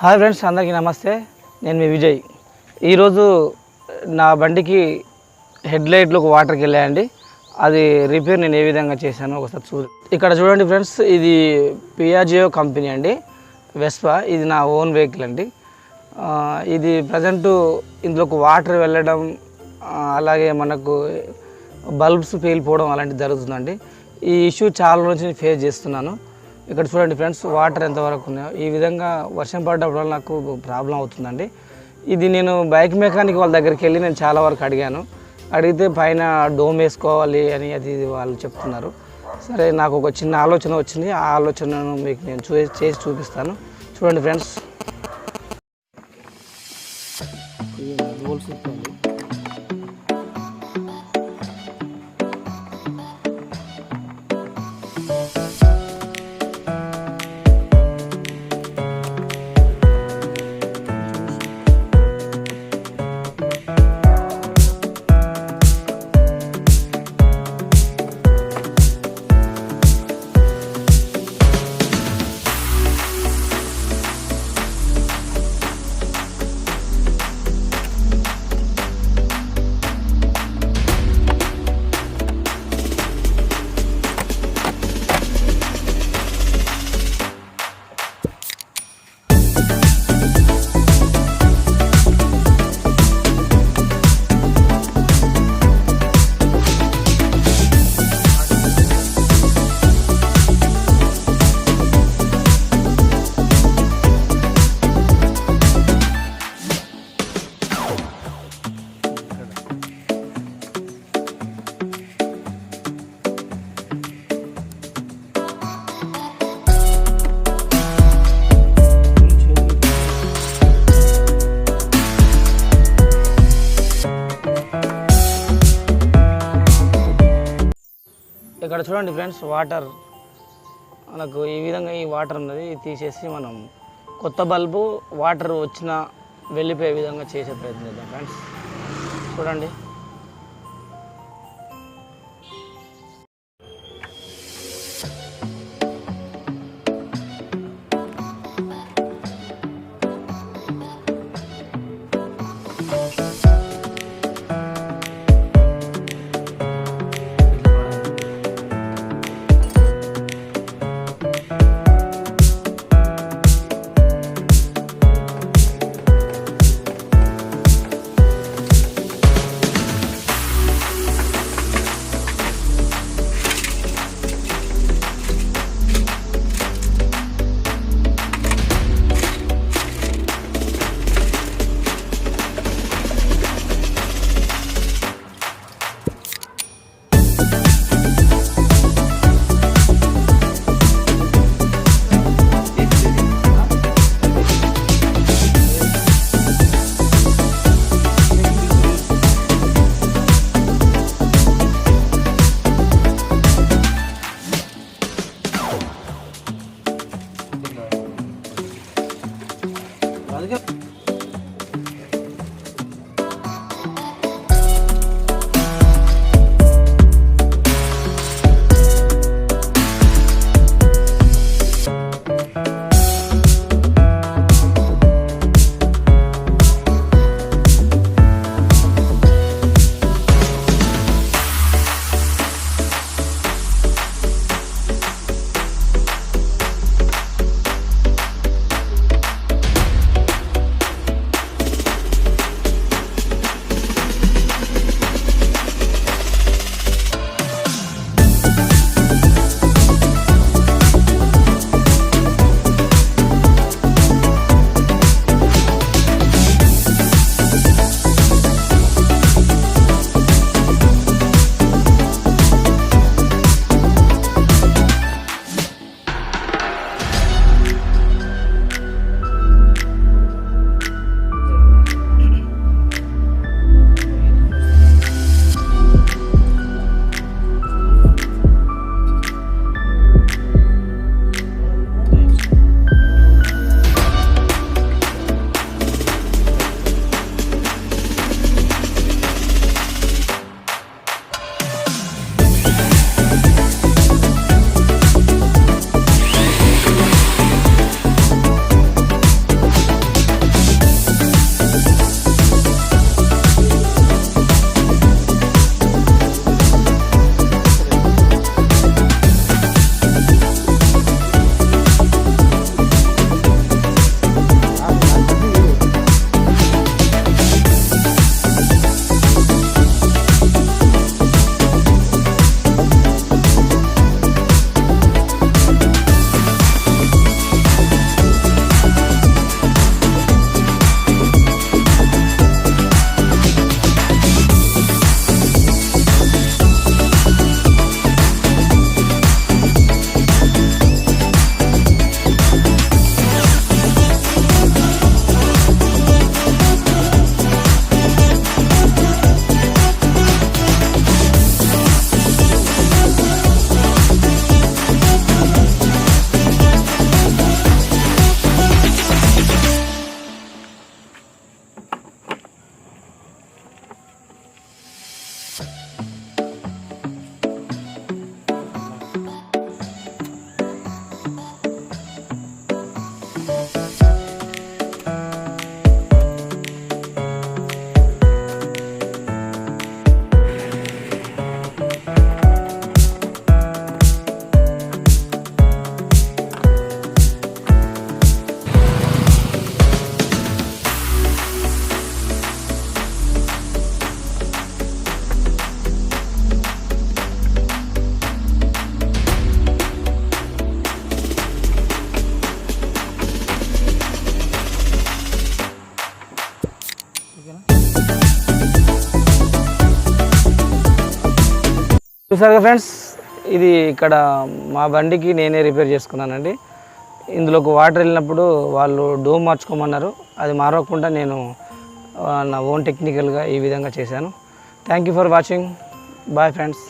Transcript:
Hi friends, అందరికీ నమస్తే. నేను మీ విజయ్. ఈరోజు నా బండికి హెడ్ లైట్లు ఒక వాటర్కి వెళ్ళాయండి. అది రిపేర్ నేను ఏ విధంగా చేశానో ఒకసారి ఇక్కడ చూడండి ఫ్రెండ్స్, ఇది పియాజియో కంపెనీ అండి, వెస్పా. ఇది నా ఓన్ వెహికల్ అండి. ఇది ప్రజెంటు ఇందులో వాటర్ వెళ్ళడం, అలాగే మనకు బల్బ్స్ పేలిపోవడం అలాంటివి జరుగుతుందండి. ఈ ఇష్యూ చాలా నుంచి నేను ఫేస్ చేస్తున్నాను. ఇక్కడ చూడండి ఫ్రెండ్స్, వాటర్ ఎంతవరకు ఉన్నాయో. ఈ విధంగా వర్షం పడ్డప్పుడు నాకు ప్రాబ్లం అవుతుందండి. ఇది నేను బైక్ మెకానిక్ వాళ్ళ దగ్గరికి వెళ్ళి నేను చాలా వరకు అడిగితే పైన డోమ్ వేసుకోవాలి అని అది వాళ్ళు చెప్తున్నారు. సరే, నాకు ఒక చిన్న ఆలోచన వచ్చింది. ఆ ఆలోచనను మీకు నేను చేసి చూపిస్తాను. చూడండి ఫ్రెండ్స్. ఇక్కడ చూడండి ఫ్రెండ్స్, వాటర్ మనకు ఈ విధంగా ఈ వాటర్ ఉన్నది. ఇది తీసేసి మనం కొత్త బల్బు వాటర్ వెళ్ళిపోయే విధంగా చేసే ప్రయత్నం చేద్దాం ఫ్రెండ్స్. చూడండి. చూసారుగా ఫ్రెండ్స్, ఇది ఇక్కడ మా బండికి నేనే రిపేర్ చేసుకున్నానండి. ఇందులోకి వాటర్ వెళ్ళినప్పుడు వాళ్ళు డోమ్ మార్చుకోమన్నారు. అది మారవకుండా నేను నా ఓన్ టెక్నికల్గా ఈ విధంగా చేశాను. Thank you for watching. Bye friends.